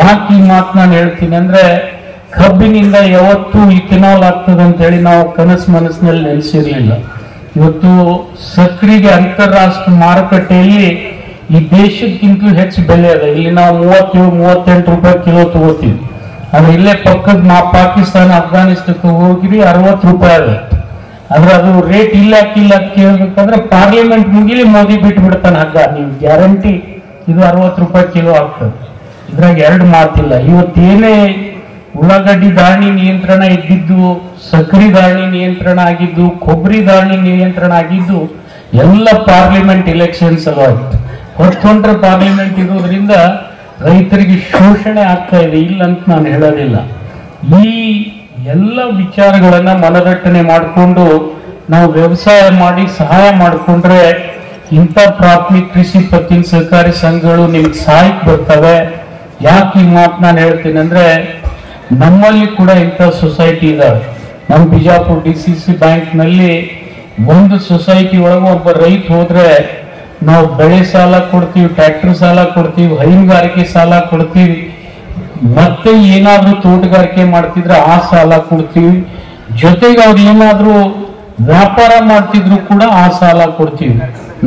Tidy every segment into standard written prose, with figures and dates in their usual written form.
ಯಾಕೆ ಈ ಮಾತು ನಾನು ಹೇಳ್ತೀನಿ ಅಂದ್ರೆ, ಕಬ್ಬಿನಿಂದ ಯಾವತ್ತೂ ಇಥೆನಾಲ್ ಆಗ್ತದೆ ಅಂತ ಹೇಳಿ ನಾವು ಮನಸ್ಸಿನಲ್ಲಿ ನೆನೆಸಿರ್ಲಿಲ್ಲ. ಇವತ್ತು ಸಕ್ಕರೆಗೆ ಅಂತಾರಾಷ್ಟ್ರೀಯ ಮಾರುಕಟ್ಟೆಯಲ್ಲಿ ಈ ದೇಶಕ್ಕಿಂತಲೂ ಹೆಚ್ಚು ಬೆಲೆ ಅದ. ಇಲ್ಲಿ ನಾವು 37-38 ರೂಪಾಯಿ ಕಿಲೋ ತಗೋತೀವಿ. ಆದ್ರೆ ಇಲ್ಲೇ ಪಕ್ಕದ ಪಾಕಿಸ್ತಾನ, ಅಫ್ಘಾನಿಸ್ತಾನಕ್ಕೆ ಹೋಗಿರಿ 60 ರೂಪಾಯಿ ಅದ. ಆದ್ರೆ ಅದು ರೇಟ್ ಇಲ್ಲ ಅಂತ ಕೇಳ್ಬೇಕಂದ್ರೆ ಪಾರ್ಲಿಮೆಂಟ್ ಮುಗಿಲಿ ಮೋದಿ ಬಿಟ್ಟು ಬಿಡ್ತಾನೆ ಹಗ್ಗ. ನೀವು ಗ್ಯಾರಂಟಿ ಇದು 60 ರೂಪಾಯಿ ಕಿಲೋ ಆಗ್ತದೆ. ಇದ್ರಾಗ ಎರಡು ಮಾತಿಲ್ಲ. ಇವತ್ತೇನೇ ಉಳ್ಳಾಗಡ್ಡಿ ಧಾರಣಿ ನಿಯಂತ್ರಣ ಇದ್ದಿದ್ದು, ಸಕ್ಕರೆ ಧಾರಣಿ ನಿಯಂತ್ರಣ ಆಗಿದ್ದು, ಕೊಬ್ಬರಿ ಧಾರಣಿ ನಿಯಂತ್ರಣ ಆಗಿದ್ದು ಎಲ್ಲ ಪಾರ್ಲಿಮೆಂಟ್ ಎಲೆಕ್ಷನ್ ಸಲುವಾಗಿ. ಹೊತ್ತೊಂಡ್ರೆ ಪಾರ್ಲಿಮೆಂಟ್ ಇರೋದ್ರಿಂದ ರೈತರಿಗೆ ಶೋಷಣೆ ಆಗ್ತಾ ಇದೆ, ಇಲ್ಲ ಅಂತ ನಾನು ಹೇಳೋದಿಲ್ಲ. ಈ ಎಲ್ಲ ವಿಚಾರಗಳನ್ನ ಮನದಟ್ಟಣೆ ಮಾಡಿಕೊಂಡು ನಾವು ವ್ಯವಸಾಯ ಮಾಡಿ ಸಹಾಯ ಮಾಡಿಕೊಂಡ್ರೆ ಇಂಥ ಪ್ರಾಥಮಿಕ ಕೃಷಿ ಪತ್ತಿನ ಸಹಕಾರಿ ಸಂಘಗಳು ನಿಮ್ಗೆ ಸಹಾಯಕ್ಕೆ ಬರ್ತವೆ. ಯಾಕೆ ಈ ಮಾತು ನಾನು ಹೇಳ್ತೀನಿ ಅಂದ್ರೆ, ನಮ್ಮಲ್ಲಿ ಕೂಡ ಇಂಥ ಸೊಸೈಟಿ ಇದಾವೆ. ನಮ್ಮ ಬಿಜಾಪುರ DCC ಬ್ಯಾಂಕ್ನಲ್ಲಿ ಒಂದು ಸೊಸೈಟಿ ಒಳಗೆ ಒಬ್ಬ ರೈತ ಹೋದ್ರೆ ನಾವು ಬೆಳೆ ಸಾಲ ಕೊಡ್ತೀವಿ, ಟ್ರ್ಯಾಕ್ಟರ್ ಸಾಲ ಕೊಡ್ತೀವಿ, ಹೈನುಗಾರಿಕೆ ಸಾಲ ಕೊಡ್ತೀವಿ, ಮತ್ತೆ ಏನಾದ್ರೂ ತೋಟಗಾರಿಕೆ ಮಾಡ್ತಿದ್ರೆ ಆ ಸಾಲ ಕೊಡ್ತೀವಿ. ಜೊತೆಗೆ ಅವ್ರು ಏನಾದ್ರೂ ವ್ಯಾಪಾರ ಮಾಡ್ತಿದ್ರು ಕೂಡ ಆ ಸಾಲ ಕೊಡ್ತೀವಿ.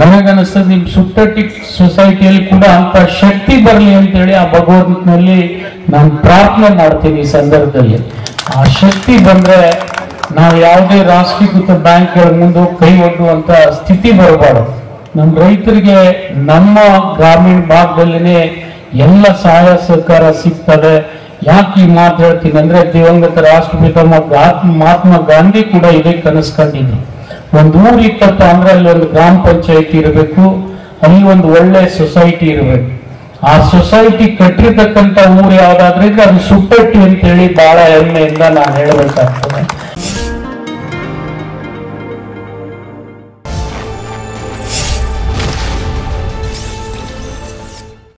ನನಗನ್ನಿಸ್ತದೆ ನಿಮ್ ಸುಟ್ಟಟ್ಟಿ ಸೊಸೈಟಿಯಲ್ಲಿ ಕೂಡ ಅಂತ ಶಕ್ತಿ ಬರಲಿ ಅಂತೇಳಿ ಆ ಭಗವಂತನಲ್ಲಿ ನಾನು ಪ್ರಾರ್ಥನೆ ಮಾಡ್ತೀನಿ. ಈ ಸಂದರ್ಭದಲ್ಲಿ ಆ ಶಕ್ತಿ ಬಂದ್ರೆ ನಾವು ಯಾವುದೇ ರಾಷ್ಟ್ರೀಕೃತ ಬ್ಯಾಂಕ್ಗಳ ಮುಂದೆ ಕೈ ಒಡ್ಡುವಂತ ಸ್ಥಿತಿ ಬರಬಾರ್ದು. ನಮ್ಮ ರೈತರಿಗೆ ನಮ್ಮ ಗ್ರಾಮೀಣ ಭಾಗದಲ್ಲಿನೇ ಎಲ್ಲ ಸಹಾಯ ಸಹಕಾರ ಸಿಗ್ತದೆ. ಯಾಕೆ ಈ ಮಾತು ಹೇಳ್ತೀನಿ ಅಂದ್ರೆ, ದಿವಂಗತ ರಾಷ್ಟ್ರಪಿತ ಮಹಾತ್ಮ ಗಾಂಧಿ ಕೂಡ ಇದೇ ಕನಸು ಕಂಡಿದ್ರು. ಒಂದು ಊರು ಇತ್ತಪ್ಪ ಅಂದ್ರೆ ಅಲ್ಲಿ ಒಂದು ಗ್ರಾಮ ಪಂಚಾಯತಿ ಇರಬೇಕು, ಅಲ್ಲಿ ಒಂದು ಒಳ್ಳೆ ಸೊಸೈಟಿ ಇರಬೇಕು. ಆ ಸೊಸೈಟಿ ಕಟ್ಟಿರ್ತಕ್ಕಂಥ ಊರು ಯಾವ್ದಾದ್ರೆ ಅದು ಸುಟ್ಟಟ್ಟಿ ಅಂತೇಳಿ ಬಹಳ ಹೆಮ್ಮೆಯಿಂದ ನಾನು ಹೇಳ್ಬೇಕಾಗ್ತದೆ.